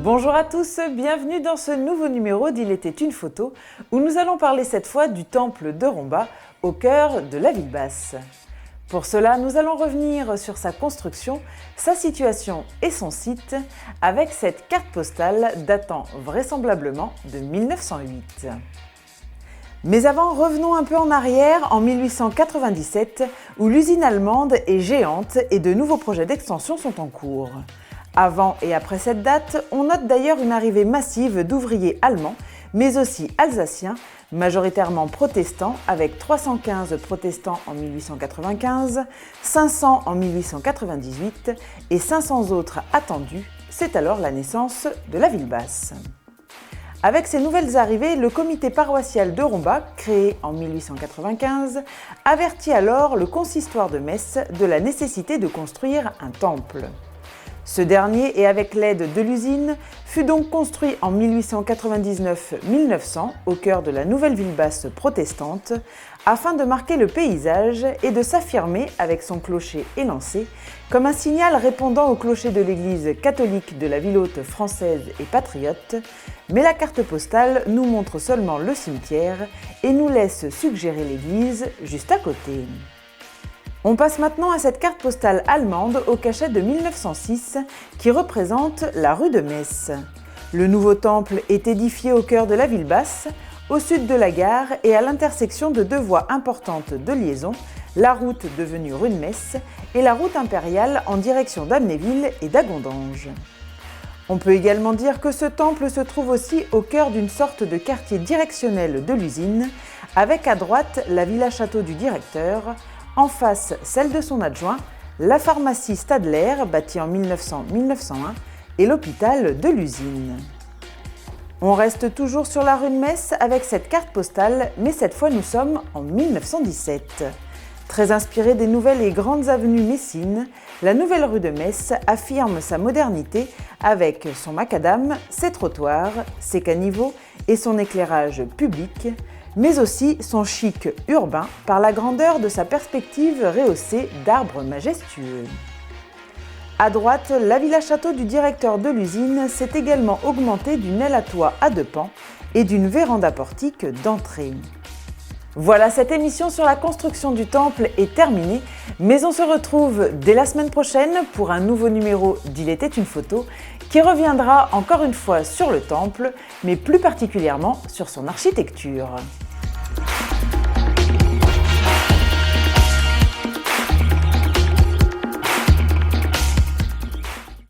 Bonjour à tous, bienvenue dans ce nouveau numéro d'Il était une photo où nous allons parler cette fois du temple de Romba au cœur de la ville basse. Pour cela, nous allons revenir sur sa construction, sa situation et son site avec cette carte postale datant vraisemblablement de 1908. Mais avant, revenons un peu en arrière en 1897 où l'usine allemande est géante et de nouveaux projets d'extension sont en cours. Avant et après cette date, on note d'ailleurs une arrivée massive d'ouvriers allemands, mais aussi alsaciens, majoritairement protestants, avec 315 protestants en 1895, 500 en 1898 et 500 autres attendus. C'est alors la naissance de la ville basse. Avec ces nouvelles arrivées, le comité paroissial de Romba, créé en 1895, avertit alors le consistoire de Metz de la nécessité de construire un temple. Ce dernier, et avec l'aide de l'usine, fut donc construit en 1899-1900 au cœur de la nouvelle ville basse protestante, afin de marquer le paysage et de s'affirmer avec son clocher élancé comme un signal répondant au clocher de l'église catholique de la ville haute française et patriote, mais la carte postale nous montre seulement le cimetière et nous laisse suggérer l'église juste à côté. On passe maintenant à cette carte postale allemande au cachet de 1906 qui représente la rue de Metz. Le nouveau temple est édifié au cœur de la ville basse, au sud de la gare et à l'intersection de deux voies importantes de liaison, la route devenue rue de Metz et la route impériale en direction d'Amnéville et d'Agondange. On peut également dire que ce temple se trouve aussi au cœur d'une sorte de quartier directionnel de l'usine, avec à droite la villa château du directeur, en face celle de son adjoint, la pharmacie Stadler, bâtie en 1900-1901, et l'hôpital de l'usine. On reste toujours sur la rue de Metz avec cette carte postale, mais cette fois nous sommes en 1917. Très inspirée des nouvelles et grandes avenues messines, la nouvelle rue de Metz affirme sa modernité avec son macadam, ses trottoirs, ses caniveaux et son éclairage public, mais aussi son chic urbain par la grandeur de sa perspective rehaussée d'arbres majestueux. À droite, la villa château du directeur de l'usine s'est également augmentée d'une aile à toit à deux pans et d'une véranda portique d'entrée. Voilà, cette émission sur la construction du temple est terminée, mais on se retrouve dès la semaine prochaine pour un nouveau numéro d'Il était une photo qui reviendra encore une fois sur le temple, mais plus particulièrement sur son architecture.